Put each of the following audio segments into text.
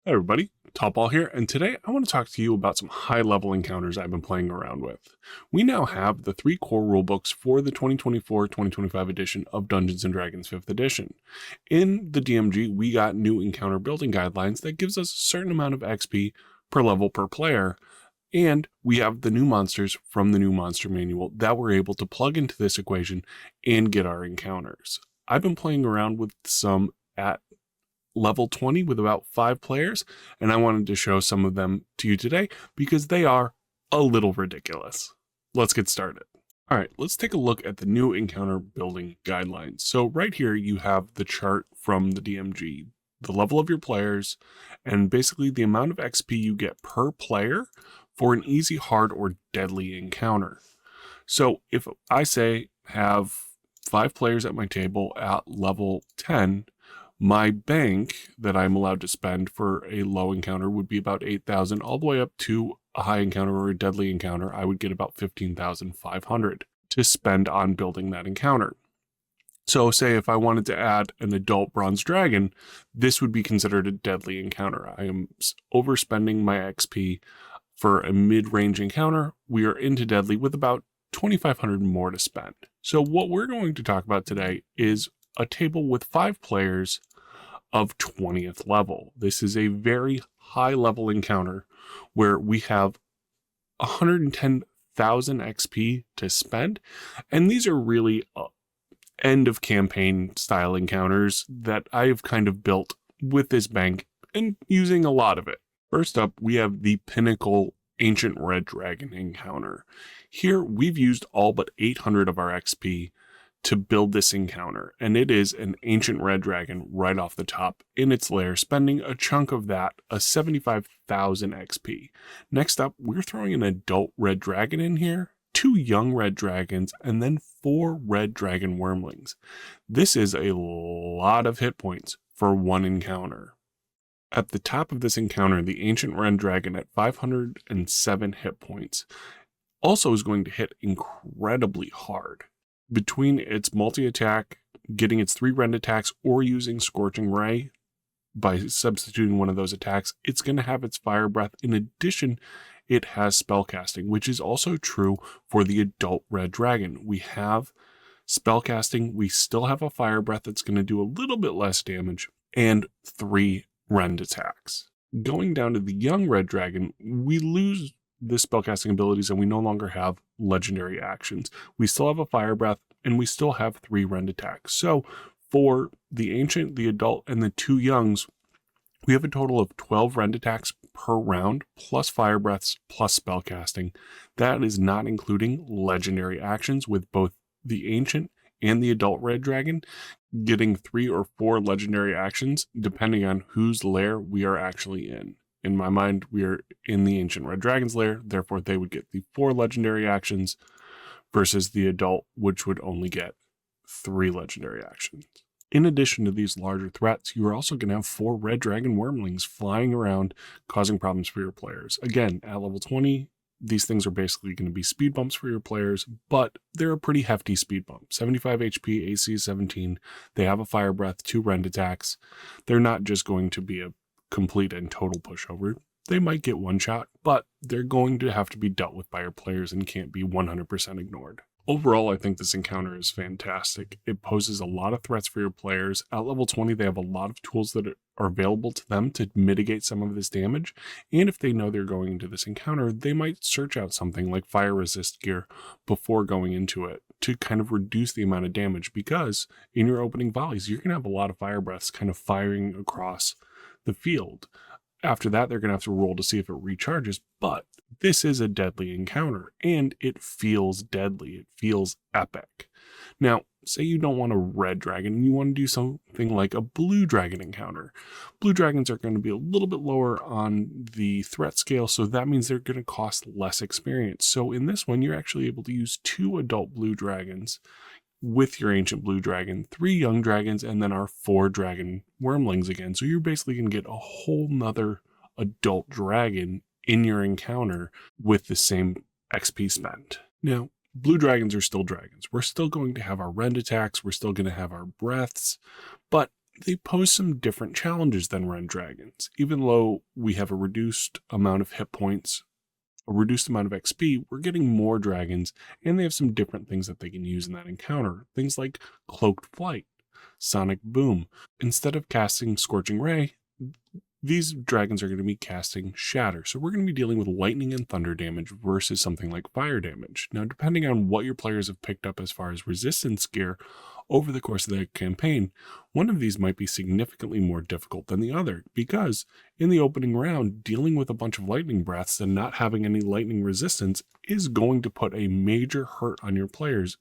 Hi everybody, Topball here, and today I want to talk to you about some high-level encounters I've been playing around with. We now have the 3 core rulebooks for the 2024-2025 edition of Dungeons & Dragons 5th edition. In the DMG, we got new encounter building guidelines that gives us a certain amount of XP per level per player, and we have the new monsters from the new monster manual that we're able to plug into this equation and get our encounters. I've been playing around with some at level 20 with about 5 players, and I wanted to show some of them to you today because they are a little ridiculous. Let's get started. All right, let's take a look at the new encounter building guidelines. So right here you have the chart from the DMG, the level of your players, and basically the amount of XP you get per player for an easy, hard, or deadly encounter. So if I say have 5 players at my table at level 10, my bank that I'm allowed to spend for a low encounter would be about 8,000, all the way up to a high encounter or a deadly encounter. I would get about 15,500 to spend on building that encounter. So say if I wanted to add an adult bronze dragon, this would be considered a deadly encounter. I am overspending my XP for a mid-range encounter. We are into deadly with about 2,500 more to spend. So what we're going to talk about today is a table with 5 players of 20th level. This is a very high level encounter where we have 110,000 XP to spend, and these are really end of campaign style encounters that I've kind of built with this bank and using a lot of it. First up, we have the Pinnacle Ancient Red Dragon encounter. Here we've used all but 800 of our XP to build this encounter, and it is an ancient red dragon right off the top in its lair, spending a chunk of that, a 75,000 XP. Next up, we're throwing an adult red dragon in here, 2 young red dragons, and then 4 red dragon wyrmlings. This is a lot of hit points for one encounter. At the top of this encounter, the ancient red dragon at 507 hit points also is going to hit incredibly hard. Between its multi-attack, getting its 3 rend attacks, or using Scorching Ray by substituting one of those attacks, it's going to have its Fire Breath. In addition, it has Spellcasting, which is also true for the adult Red Dragon. We have Spellcasting, we still have a Fire Breath that's going to do a little bit less damage, and 3 rend attacks. Going down to the young Red Dragon, we lose the spellcasting abilities and we no longer have legendary actions. We still have a Fire Breath and we still have 3 rend attacks. So for the ancient, the adult, and the 2 youngs, we have a total of 12 rend attacks per round, plus Fire Breaths, plus spellcasting. That is not including legendary actions, with both the ancient and the adult Red Dragon getting 3 or 4 legendary actions depending on whose lair we are actually in. In my mind, we are in the Ancient Red Dragon's lair, therefore they would get the 4 legendary actions versus the adult, which would only get 3 legendary actions. In addition to these larger threats, you are also going to have 4 Red Dragon Wyrmlings flying around, causing problems for your players. Again, at level 20, these things are basically going to be speed bumps for your players, but they're a pretty hefty speed bump. 75 HP, AC is 17, they have a Fire Breath, 2 rend attacks. They're not just going to be a complete and total pushover. They might get one shot, but they're going to have to be dealt with by your players and can't be 100% ignored. Overall, I think this encounter is fantastic. It poses a lot of threats for your players. At level 20, they have a lot of tools that are available to them to mitigate some of this damage. And if they know they're going into this encounter, they might search out something like fire resist gear before going into it to kind of reduce the amount of damage, because in your opening volleys, you're going to have a lot of fire breaths kind of firing across the field. After that, they're going to have to roll to see if it recharges, but this is a deadly encounter and it feels deadly. It feels epic. Now, say you don't want a red dragon and you want to do something like a blue dragon encounter. Blue dragons are going to be a little bit lower on the threat scale, so that means they're going to cost less experience. So in this one, you're actually able to use 2 adult blue dragons with your ancient blue dragon, 3 young dragons, and then our 4 dragon wyrmlings again. So you're basically going to get a whole nother adult dragon in your encounter with the same XP spent. Now, blue dragons are still dragons. We're still going to have our rend attacks, we're still going to have our breaths, but they pose some different challenges than red dragons. Even though we have a reduced amount of hit points, a reduced amount of XP, we're getting more dragons, and they have some different things that they can use in that encounter. Things like Cloaked Flight, Sonic Boom. Instead of casting Scorching Ray, these dragons are going to be casting Shatter. So we're going to be dealing with lightning and thunder damage versus something like fire damage. Now, depending on what your players have picked up as far as resistance gear over the course of the campaign, one of these might be significantly more difficult than the other, because in the opening round, dealing with a bunch of lightning breaths and not having any lightning resistance is going to put a major hurt on your players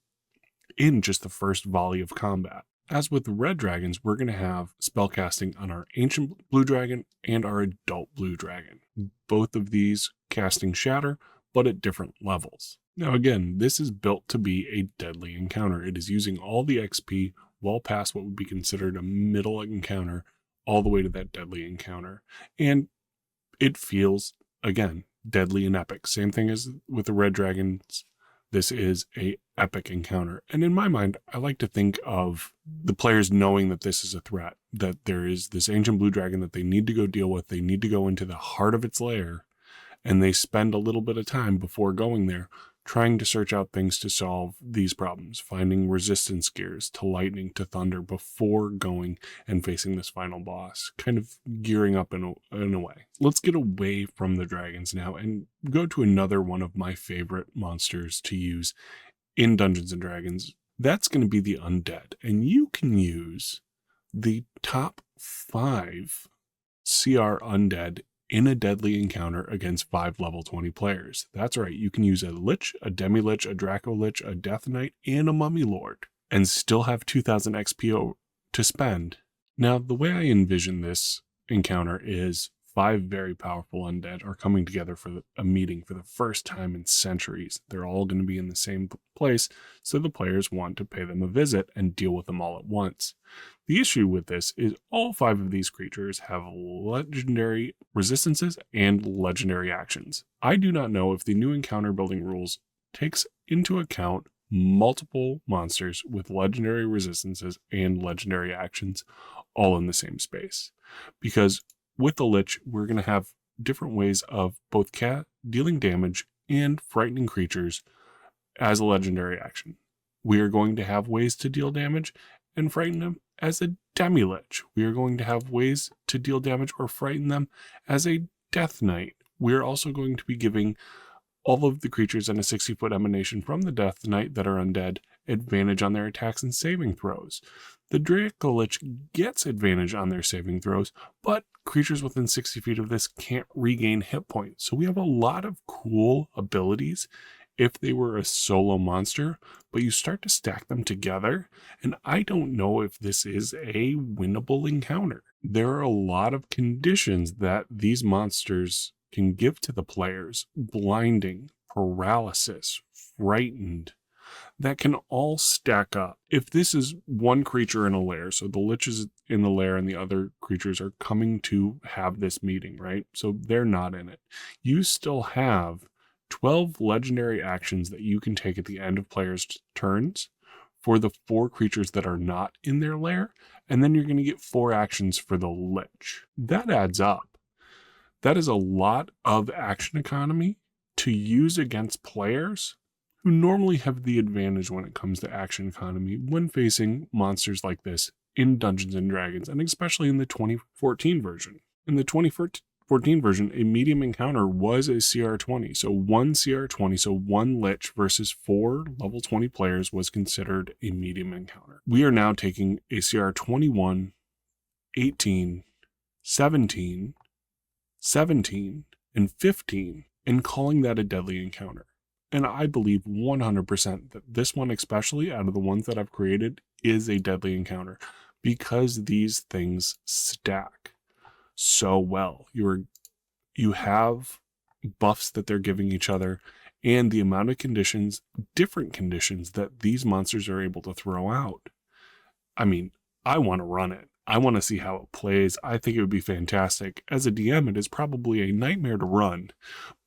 in just the first volley of combat. As with the red dragons, we're going to have spellcasting on our ancient blue dragon and our adult blue dragon. Both of these casting Shatter, but at different levels. Now again, this is built to be a deadly encounter. It is using all the XP well past what would be considered a middle encounter, all the way to that deadly encounter. And it feels, again, deadly and epic. Same thing as with the red dragons. This is a epic encounter. And in my mind, I like to think of the players knowing that this is a threat, that there is this ancient blue dragon that they need to go deal with. They need to go into the heart of its lair, and they spend a little bit of time before going there trying to search out things to solve these problems, finding resistance gears to lightning, to thunder before going and facing this final boss, kind of gearing up in a way. Let's get away from the dragons now and go to another one of my favorite monsters to use in Dungeons & Dragons. That's going to be the undead, and you can use the top 5 CR undead in a deadly encounter against 5 level 20 players. That's right, you can use a Lich, a Demilich, a Dracolich, a Death Knight, and a Mummy Lord, and still have 2000 XP to spend. Now, the way I envision this encounter is 5 very powerful undead are coming together for a meeting for the first time in centuries. They're all going to be in the same place, so the players want to pay them a visit and deal with them all at once. The issue with this is all 5 of these creatures have legendary resistances and legendary actions. I do not know if the new encounter building rules takes into account multiple monsters with legendary resistances and legendary actions all in the same space. Because with the Lich, we're going to have different ways of both dealing damage and frightening creatures as a legendary action. We are going to have ways to deal damage and frighten them as a Demilich. We are going to have ways to deal damage or frighten them as a Death Knight. We are also going to be giving all of the creatures in a 60-foot emanation from the Death Knight that are undead advantage on their attacks and saving throws. The Dracolich gets advantage on their saving throws, but creatures within 60 feet of this can't regain hit points. So we have a lot of cool abilities if they were a solo monster, but you start to stack them together, and I don't know if this is a winnable encounter. There are a lot of conditions that these monsters can give to the players: blinding, paralysis, frightened, that can all stack up. If this is one creature in a lair, so the Lich is in the lair and the other creatures are coming to have this meeting, right? So they're not in it. You still have 12 legendary actions that you can take at the end of players' turns for the 4 creatures that are not in their lair, and then you're going to get 4 actions for the Lich. That adds up. That is a lot of action economy to use against players who normally have the advantage when it comes to action economy when facing monsters like this in Dungeons & Dragons, and especially in the 2014 version. In the 2014 version, a medium encounter was a CR20, so 1 CR20, so 1 Lich versus 4 level 20 players was considered a medium encounter. We are now taking a CR21, 18, 17, 17, and 15 and calling that a deadly encounter. And I believe 100% that this one, especially out of the ones that I've created, is a deadly encounter because these things stack so well. You have buffs that they're giving each other, and the amount of conditions, different conditions that these monsters are able to throw out. I mean, I want to run it. I want to see how it plays. I think it would be fantastic. As a DM, it is probably a nightmare to run,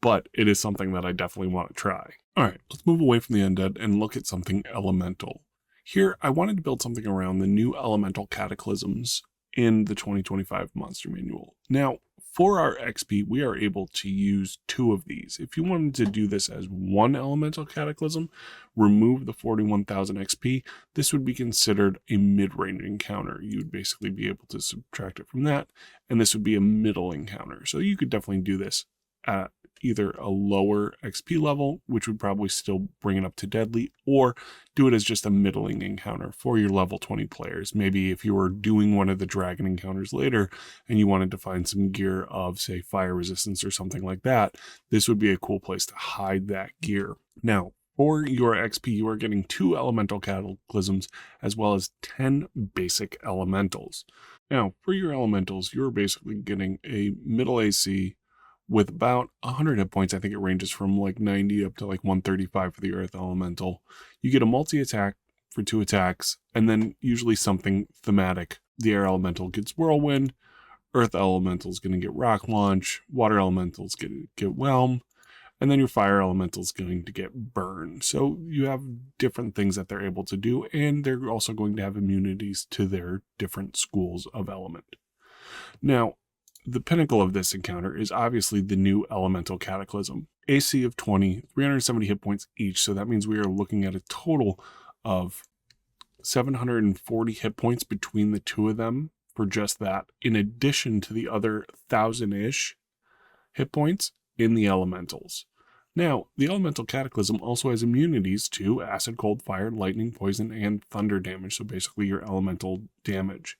but it is something that I definitely want to try. All right, let's move away from the undead and look at something elemental. Here, I wanted to build something around the new elemental cataclysms in the 2025 Monster Manual. Now, for our XP, we are able to use 2 of these. If you wanted to do this as one elemental cataclysm, remove the 41,000 XP, this would be considered a mid-range encounter. You would basically be able to subtract it from that, and this would be a middle encounter. So you could definitely do this at either a lower XP level, which would probably still bring it up to deadly, or do it as just a middling encounter for your level 20 players. Maybe if you were doing one of the dragon encounters later and you wanted to find some gear of, say, fire resistance or something like that, this would be a cool place to hide that gear. Now, for your XP, you are getting 2 elemental cataclysms as well as 10 basic elementals. Now, for your elementals, you're basically getting a middle AC with about 100 hit points. I think it ranges from like 90 up to like 135 for the Earth Elemental. You get a multi-attack for 2 attacks, and then usually something thematic. The Air Elemental gets Whirlwind, Earth Elemental is going to get Rock Launch, Water Elemental is going to get Whelm, and then your Fire Elemental is going to get Burn. So you have different things that they're able to do, and they're also going to have immunities to their different schools of element. Now, the pinnacle of this encounter is obviously the new Elemental Cataclysm. AC of 20, 370 hit points each, so that means we are looking at a total of 740 hit points between the 2 of them for just that, in addition to the other 1,000-ish hit points in the Elementals. Now, the Elemental Cataclysm also has immunities to Acid, Cold, Fire, Lightning, Poison, and Thunder damage, so basically your elemental damage.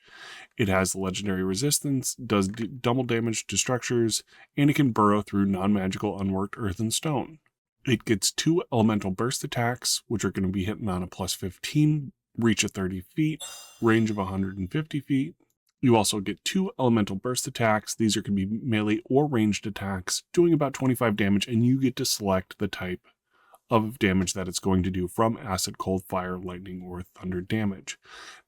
It has legendary resistance, does double damage to structures, and it can burrow through non-magical unworked earth and stone. It gets 2 elemental burst attacks, which are going to be hitting on a plus 15, reach of 30 feet, range of 150 feet. You also get 2 elemental burst attacks. These are going to be melee or ranged attacks, doing about 25 damage, and you get to select the type of damage that it's going to do from acid, cold, fire, lightning, or thunder damage.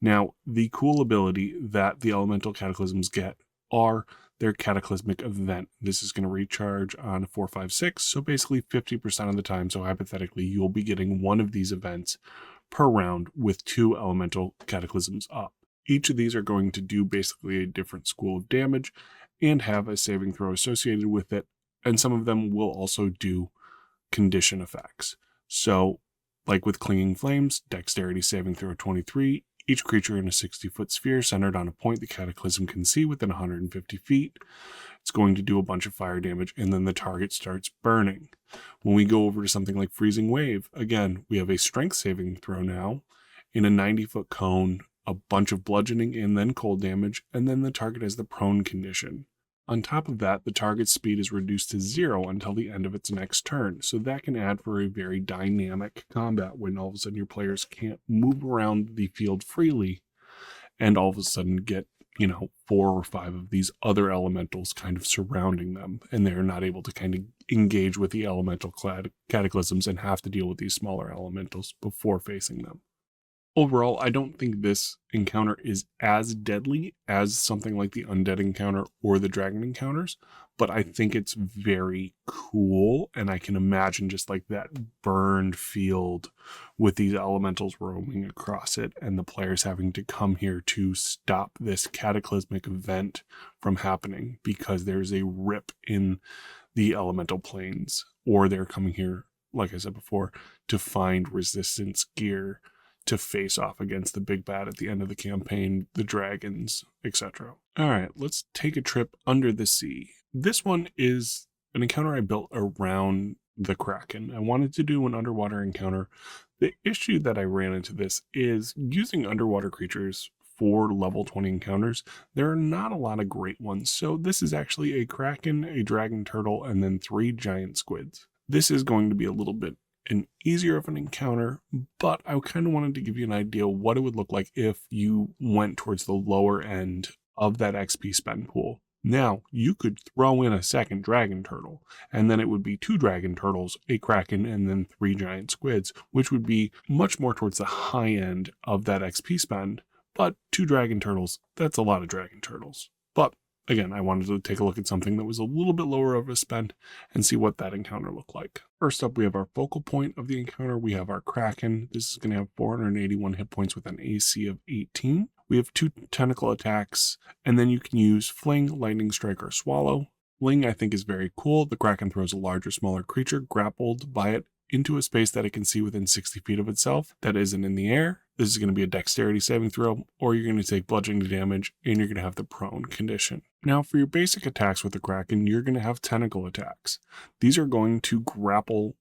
Now, the cool ability that the elemental cataclysms get are their cataclysmic event. This is going to recharge on 4, 5, 6, so basically 50% of the time. So hypothetically, you'll be getting one of these events per round with 2 elemental cataclysms up. Each of these are going to do basically a different school of damage and have a saving throw associated with it, and some of them will also do condition effects. So, like with Clinging Flames, Dexterity saving throw 23, each creature in a 60-foot sphere centered on a point the Cataclysm can see within 150 feet. It's going to do a bunch of fire damage, and then the target starts burning. When we go over to something like Freezing Wave, again, we have a strength saving throw now in a 90-foot cone, a bunch of bludgeoning and then cold damage, and then the target has the prone condition. On top of that, the target's speed is reduced to 0 until the end of its next turn, so that can add for a very dynamic combat when all of a sudden your players can't move around the field freely and all of a sudden get, 4 or 5 of these other elementals kind of surrounding them, and they're not able to kind of engage with the elemental cataclysms and have to deal with these smaller elementals before facing them. Overall, I don't think this encounter is as deadly as something like the Undead encounter or the Dragon encounters, but I think it's very cool, and I can imagine just like that burned field with these elementals roaming across it and the players having to come here to stop this cataclysmic event from happening because there's a rip in the elemental planes, or they're coming here, like I said before, to find resistance gear to face off against the big bad at the end of the campaign, the dragons, etc. All right, let's take a trip under the sea. This one is an encounter I built around the Kraken. I wanted to do an underwater encounter. The issue that I ran into this is using underwater creatures for level 20 encounters. There are not a lot of great ones. So this is actually a Kraken, a dragon turtle, and then 3 giant squids. This is going to be a little bit an easier of an encounter, but I kind of wanted to give you an idea what it would look like if you went towards the lower end of that XP spend pool. Now, you could throw in a second dragon turtle, and then it would be 2 dragon turtles, a kraken, and then 3 giant squids, which would be much more towards the high end of that XP spend, but 2 dragon turtles, that's a lot of dragon turtles. But again, I wanted to take a look at something that was a little bit lower of a spend and see what that encounter looked like. First up, we have our focal point of the encounter. We have our Kraken. This is going to have 481 hit points with an AC of 18. We have 2 tentacle attacks, and then you can use Fling, Lightning Strike, or Swallow. Fling, I think, is very cool. The Kraken throws a large or smaller creature grappled by it into a space that it can see within 60 feet of itself that isn't in the air. This is going to be a dexterity saving throw, or you're going to take bludgeoning damage, and you're going to have the prone condition. Now, for your basic attacks with the Kraken, you're going to have tentacle attacks. These are going to grapple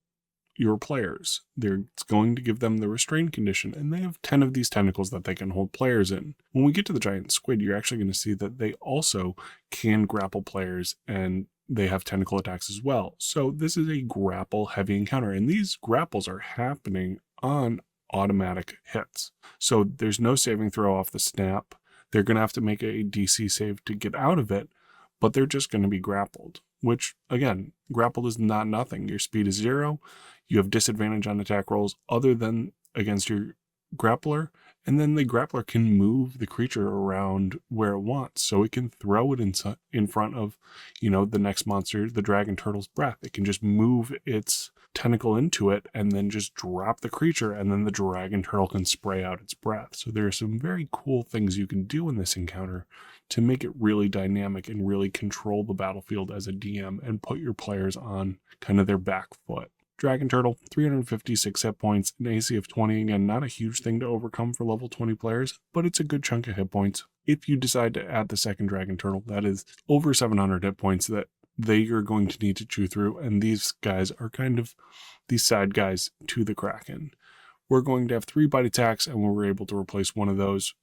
your players. It's going to give them the restrain condition, and they have 10 of these tentacles that they can hold players in. When we get to the giant squid, you're actually going to see that they also can grapple players, and they have tentacle attacks as well. So this is a grapple heavy encounter, and these grapples are happening on automatic hits. So there's no saving throw off the snap. They're going to have to make a DC save to get out of it, but they're just going to be grappled, which, again, grappled is not nothing. Your speed is 0. You have disadvantage on attack rolls other than against your grappler, and then the grappler can move the creature around where it wants. So it can throw it in front of, the next monster, the dragon turtle's breath. It can just move its tentacle into it and then just drop the creature, and then the dragon turtle can spray out its breath. So there are some very cool things you can do in this encounter to make it really dynamic and really control the battlefield as a DM and put your players on kind of their back foot. Dragon Turtle, 356 hit points, an AC of 20. Again, not a huge thing to overcome for level 20 players, but it's a good chunk of hit points. If you decide to add the second Dragon Turtle, that is over 700 hit points that they are going to need to chew through, and these guys are kind of these side guys to the Kraken. We're going to have 3 bite attacks, and we're able to replace one of those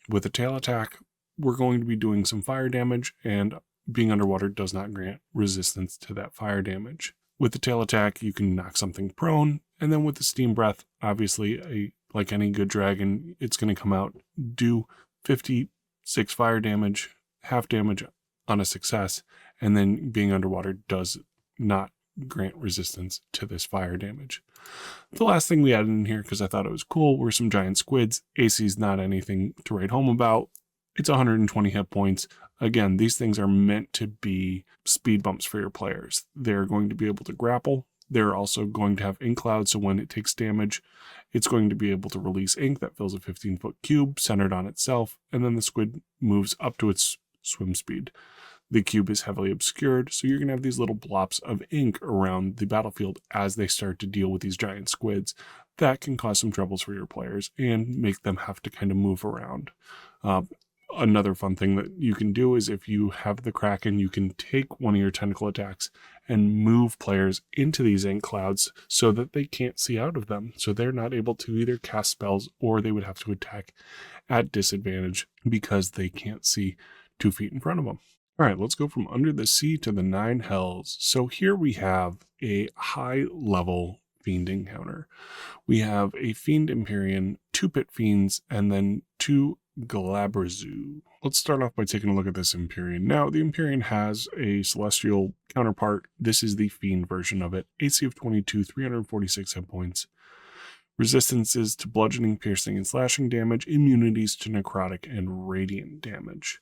with a tail attack. We're going to be doing some fire damage, and being underwater does not grant resistance to that fire damage. With the tail attack, you can knock something prone, and then with the steam breath, obviously, like any good dragon, it's going to come out, do 56 fire damage, half damage on a success, and then being underwater does not grant resistance to this fire damage. The last thing we added in here, because I thought it was cool, were some giant squids. AC's not anything to write home about. It's 120 hit points. Again, these things are meant to be speed bumps for your players. They're going to be able to grapple. They're also going to have ink cloud, so when it takes damage, it's going to be able to release ink that fills a 15-foot cube centered on itself, and then the squid moves up to its swim speed. The cube is heavily obscured, so you're going to have these little blops of ink around the battlefield as they start to deal with these giant squids. That can cause some troubles for your players and make them have to kind of move around. Another fun thing that you can do is if you have the Kraken, you can take one of your tentacle attacks and move players into these ink clouds so that they can't see out of them. So they're not able to either cast spells, or they would have to attack at disadvantage because they can't see 2 feet in front of them. All right, let's go from under the sea to the 9 hells. So here we have a high level Fiend encounter. We have a Fiend Empyrean, 2 Pit Fiends, and then 2 Glabrezu. Let's start off by taking a look at this Empyrean. Now, the Empyrean has a celestial counterpart. This is the Fiend version of it. AC of 22, 346 hit points. Resistances to bludgeoning, piercing, and slashing damage. Immunities to necrotic and radiant damage.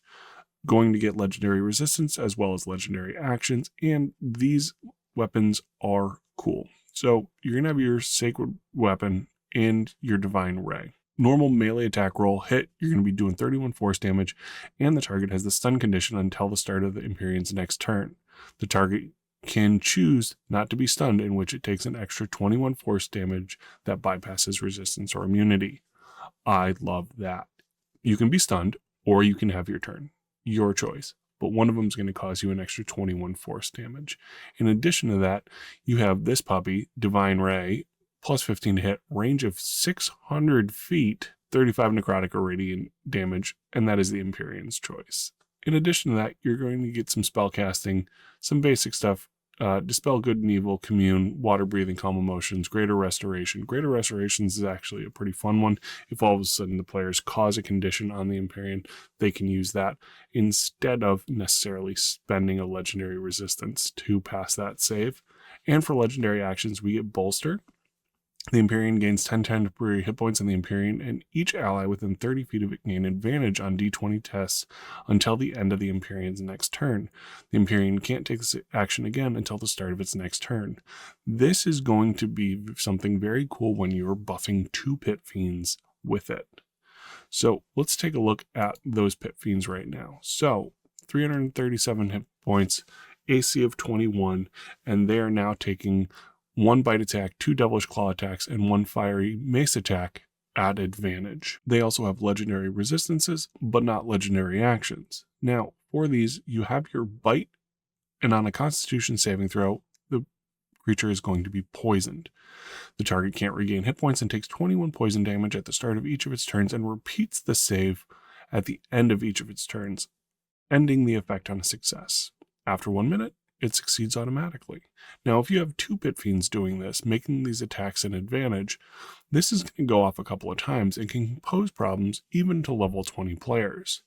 Going to get legendary resistance as well as legendary actions, and these weapons are cool. So you're going to have your Sacred Weapon and your Divine Ray. Normal melee attack roll hit, you're going to be doing 31 force damage, and the target has the stun condition until the start of the Empyrean's next turn. The target can choose not to be stunned, in which it takes an extra 21 force damage that bypasses resistance or immunity. I love that. You can be stunned, or you can have your turn. Your choice. But one of them is going to cause you an extra 21 force damage. In addition to that, you have this puppy, Divine Ray, plus 15 to hit, range of 600 feet, 35 necrotic or radiant damage, and that is the Empyrean's choice. In addition to that, you're going to get some spell casting, some basic stuff, Dispel Good and Evil, Commune, Water Breathing, Calm Emotions, Greater Restoration. Greater Restorations is actually a pretty fun one. If all of a sudden the players cause a condition on the Empyrean, they can use that instead of necessarily spending a legendary resistance to pass that save. And for legendary actions, we get Bolster. The Empyrean gains 10 temporary hit points on the Empyrean, and each ally within 30 feet of it gain advantage on d20 tests until the end of the Empyrean's next turn. The Empyrean can't take this action again until the start of its next turn. This is going to be something very cool when you're buffing 2 Pit Fiends with it. So let's take a look at those Pit Fiends right now. So 337 hit points, AC of 21, and they are now taking 1 bite attack, 2 devilish claw attacks, and 1 fiery mace attack at advantage. They also have legendary resistances, but not legendary actions. Now, for these, you have your bite, and on a Constitution saving throw, the creature is going to be poisoned. The target can't regain hit points and takes 21 poison damage at the start of each of its turns and repeats the save at the end of each of its turns, ending the effect on a success. After 1 minute, it succeeds automatically. Now, if you have 2 Pit Fiends doing this, making these attacks an advantage, this is going to go off a couple of times and can pose problems even to level 20 players.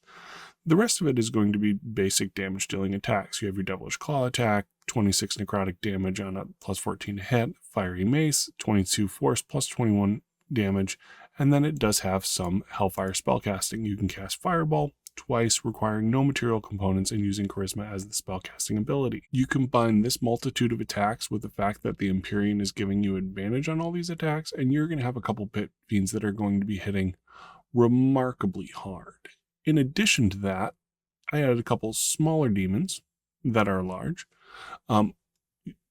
The rest of it is going to be basic damage dealing attacks. You have your Devilish Claw attack, 26 necrotic damage on a plus 14 to hit, Fiery Mace, 22 force plus 21 damage, and then it does have some Hellfire spellcasting. You can cast Fireball twice, requiring no material components and using Charisma as the spellcasting ability. You combine this multitude of attacks with the fact that the Empyrean is giving you advantage on all these attacks, and you're going to have a couple Pit Fiends that are going to be hitting remarkably hard. In addition to that, I added a couple smaller demons that are large.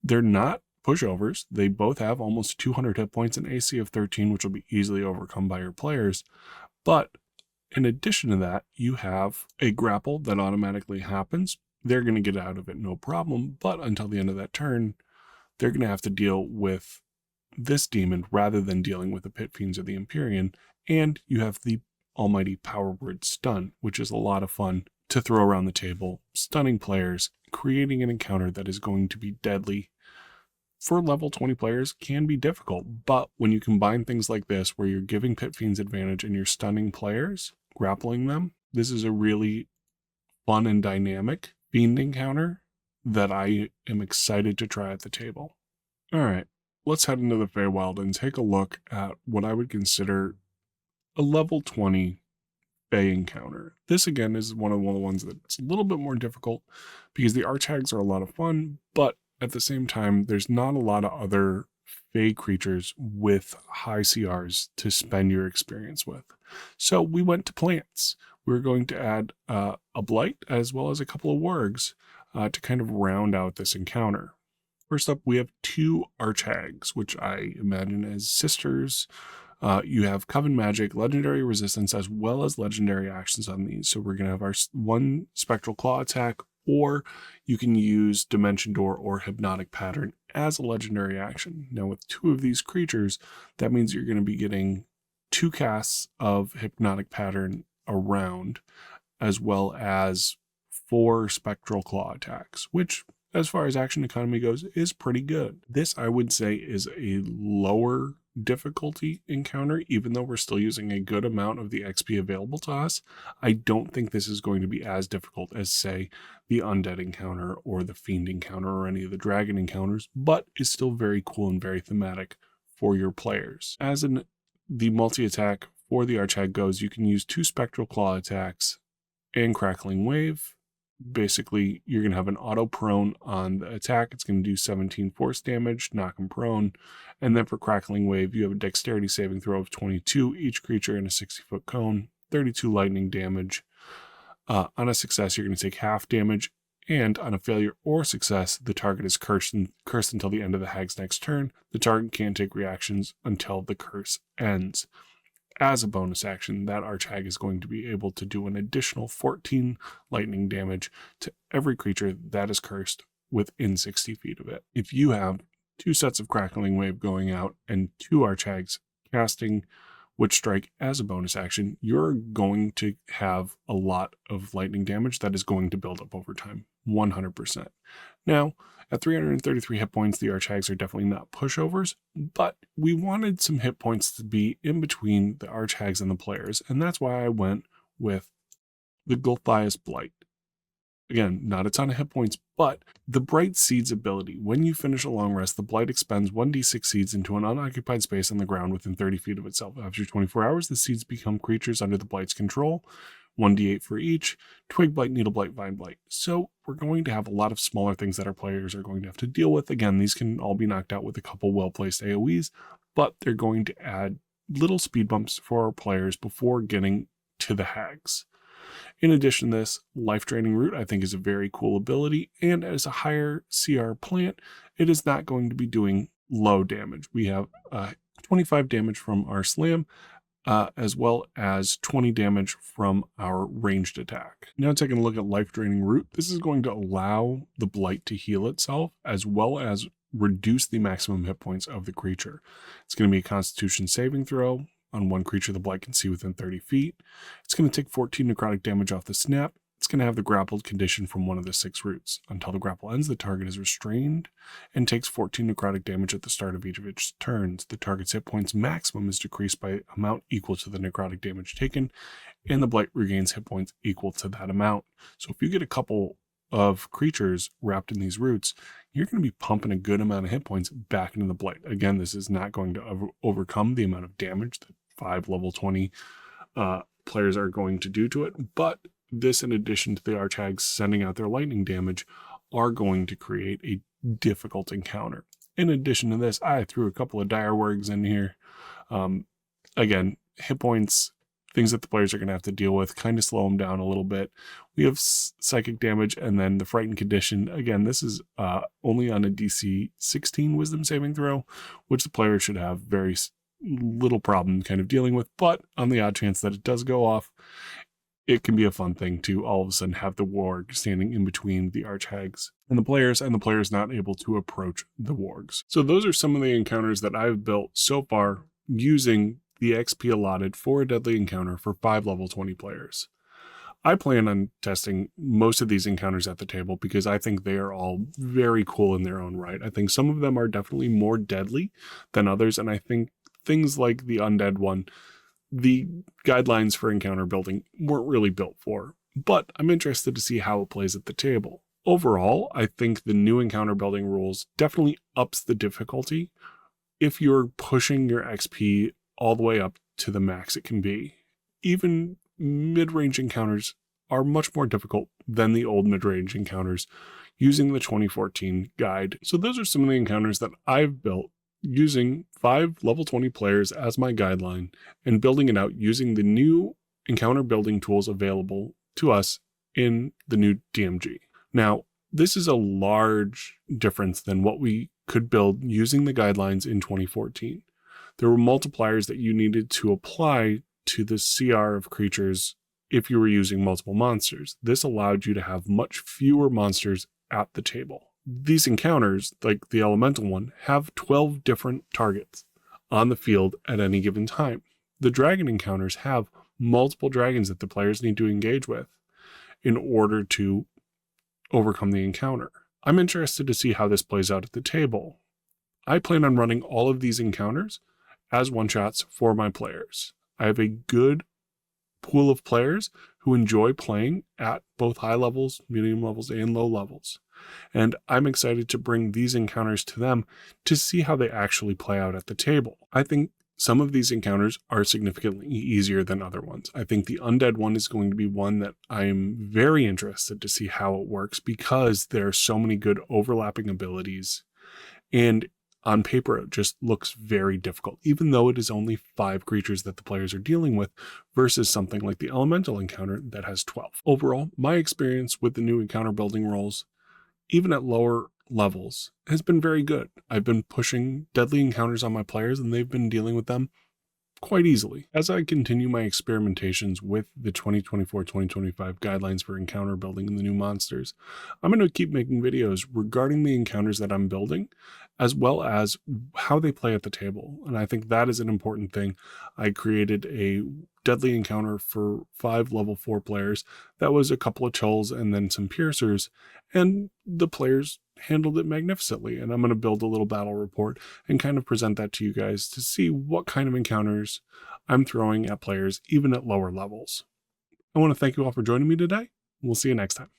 They're not pushovers. They both have almost 200 hit points and AC of 13, which will be easily overcome by your players. But in addition to that, you have a grapple that automatically happens. They're going to get out of it no problem, but until the end of that turn, they're going to have to deal with this demon rather than dealing with the Pit Fiends or the Empyrean. And you have the almighty power word stun, which is a lot of fun to throw around the table, stunning players, creating an encounter that is going to be deadly. For level 20 players can be difficult, but when you combine things like this, where you're giving Pit Fiends advantage and you're stunning players, grappling them, this is a really fun and dynamic Fiend encounter that I am excited to try at the table. All right, let's head into the Feywild and take a look at what I would consider a level 20 Fey encounter. This again is one of the ones that's a little bit more difficult because the Archhags are a lot of fun, but at the same time, there's not a lot of other Fey creatures with high CRs to spend your experience with. So we went to plants. We're going to add a Blight as well as a couple of Wargs to kind of round out this encounter. First up, we have 2 Archhags, which I imagine as sisters. You have Coven Magic, Legendary Resistance, as well as Legendary Actions on these. So we're going to have our 1 Spectral Claw attack, or you can use Dimension Door or Hypnotic Pattern as a legendary action. Now with 2 of these creatures, that means you're going to be getting 2 casts of Hypnotic Pattern around, as well as 4 Spectral Claw attacks, which, as far as action economy goes, is pretty good. This, I would say, is a lower difficulty encounter, even though we're still using a good amount of the XP available to us. I don't think this is going to be as difficult as, say, the Undead encounter or the Fiend encounter or any of the Dragon encounters, but is still very cool and very thematic for your players. As in the multi-attack for the Archhag goes, you can use 2 Spectral Claw attacks and Crackling Wave. Basically, you're going to have an auto prone on the attack. It's going to do 17 force damage, knock him prone. And then for Crackling Wave, you have a dexterity saving throw of 22, each creature in a 60-foot cone, 32 lightning damage. On a success, you're going to take half damage. And on a failure or success, the target is cursed until the end of the hag's next turn. The target can't take reactions until the curse ends. As a bonus action, that Archhag is going to be able to do an additional 14 lightning damage to every creature that is cursed within 60 feet of it. If you have 2 sets of Crackling Wave going out and 2 Archhags casting Witch Strike as a bonus action, you're going to have a lot of lightning damage that is going to build up over time, 100%. Now, at 333 hit points, the Archhags are definitely not pushovers, but we wanted some hit points to be in between the Archhags and the players, and that's why I went with the Gulthias Blight. Again, not a ton of hit points, but the Bright Seeds ability. When you finish a long rest, the Blight expends 1d6 seeds into an unoccupied space on the ground within 30 feet of itself. After 24 hours, the seeds become creatures under the Blight's control, 1d8 for each, Twig Blight, Needle Blight, Vine Blight. So we're going to have a lot of smaller things that our players are going to have to deal with. Again, these can all be knocked out with a couple well-placed AoEs, but they're going to add little speed bumps for our players before getting to the hags. In addition to this, Life Draining Root I think is a very cool ability, and as a higher CR plant, it is not going to be doing low damage. We have 25 damage from our slam, as well as 20 damage from our ranged attack. Now taking a look at Life Draining Root, this is going to allow the blight to heal itself, as well as reduce the maximum hit points of the creature. It's going to be a Constitution saving throw on one creature the blight can see within 30 feet. It's going to take 14 necrotic damage off the snap. It's going to have the grappled condition from one of the 6 roots. Until the grapple ends, the target is restrained and takes 14 necrotic damage at the start of each of its turns. The target's hit points maximum is decreased by amount equal to the necrotic damage taken, and the blight regains hit points equal to that amount. So if you get a couple of creatures wrapped in these roots, you're going to be pumping a good amount of hit points back into the blight. Again, this is not going to overcome the amount of damage that 5 level 20 players are going to do to it, but this, in addition to the Archhags sending out their lightning damage, are going to create a difficult encounter. In addition to this, I threw a couple of dire worgs in here. Again, hit points, things that the players are going to have to deal with, kind of slow them down a little bit. We have psychic damage, and then the frightened condition. Again, this is only on a DC 16 wisdom saving throw, which the player should have very little problem kind of dealing with, but on the odd chance that it does go off, it can be a fun thing to all of a sudden have the warg standing in between the archhags and the players not able to approach the wargs. So those are some of the encounters that I've built so far using the XP allotted for a deadly encounter for 5 level 20 players. I plan on testing most of these encounters at the table because I think they are all very cool in their own right. I think some of them are definitely more deadly than others, and I think things like the undead one, the guidelines for encounter building weren't really built for, but I'm interested to see how it plays at the table. Overall, I think the new encounter building rules definitely ups the difficulty if you're pushing your XP all the way up to the max it can be. Even mid-range encounters are much more difficult than the old mid-range encounters using the 2014 guide. So those are some of the encounters that I've built using 5 level 20 players as my guideline and building it out using the new encounter building tools available to us in the new DMG. Now, this is a large difference than what we could build using the guidelines in 2014. There were multipliers that you needed to apply to the CR of creatures if you were using multiple monsters. This allowed you to have much fewer monsters at the table. These encounters, like the elemental one, have 12 different targets on the field at any given time. The dragon encounters have multiple dragons that the players need to engage with in order to overcome the encounter. I'm interested to see how this plays out at the table. I plan on running all of these encounters as one-shots for my players. I have a good pool of players who enjoy playing at both high levels, medium levels, and low levels. And I'm excited to bring these encounters to them to see how they actually play out at the table. I think some of these encounters are significantly easier than other ones. I think the undead one is going to be one that I'm very interested to see how it works because there are so many good overlapping abilities. And on paper, it just looks very difficult, even though it is only 5 creatures that the players are dealing with versus something like the elemental encounter that has 12. Overall, my experience with the new encounter building rules, even at lower levels, has been very good. I've been pushing deadly encounters on my players and they've been dealing with them quite easily. As I continue my experimentations with the 2024-2025 guidelines for encounter building and the new monsters, I'm going to keep making videos regarding the encounters that I'm building, as well as how they play at the table. And I think that is an important thing. I created a deadly encounter for 5 level 4 players. That was a couple of chulls and then some piercers, and the players handled it magnificently. And I'm going to build a little battle report and kind of present that to you guys to see what kind of encounters I'm throwing at players, even at lower levels. I want to thank you all for joining me today. We'll see you next time.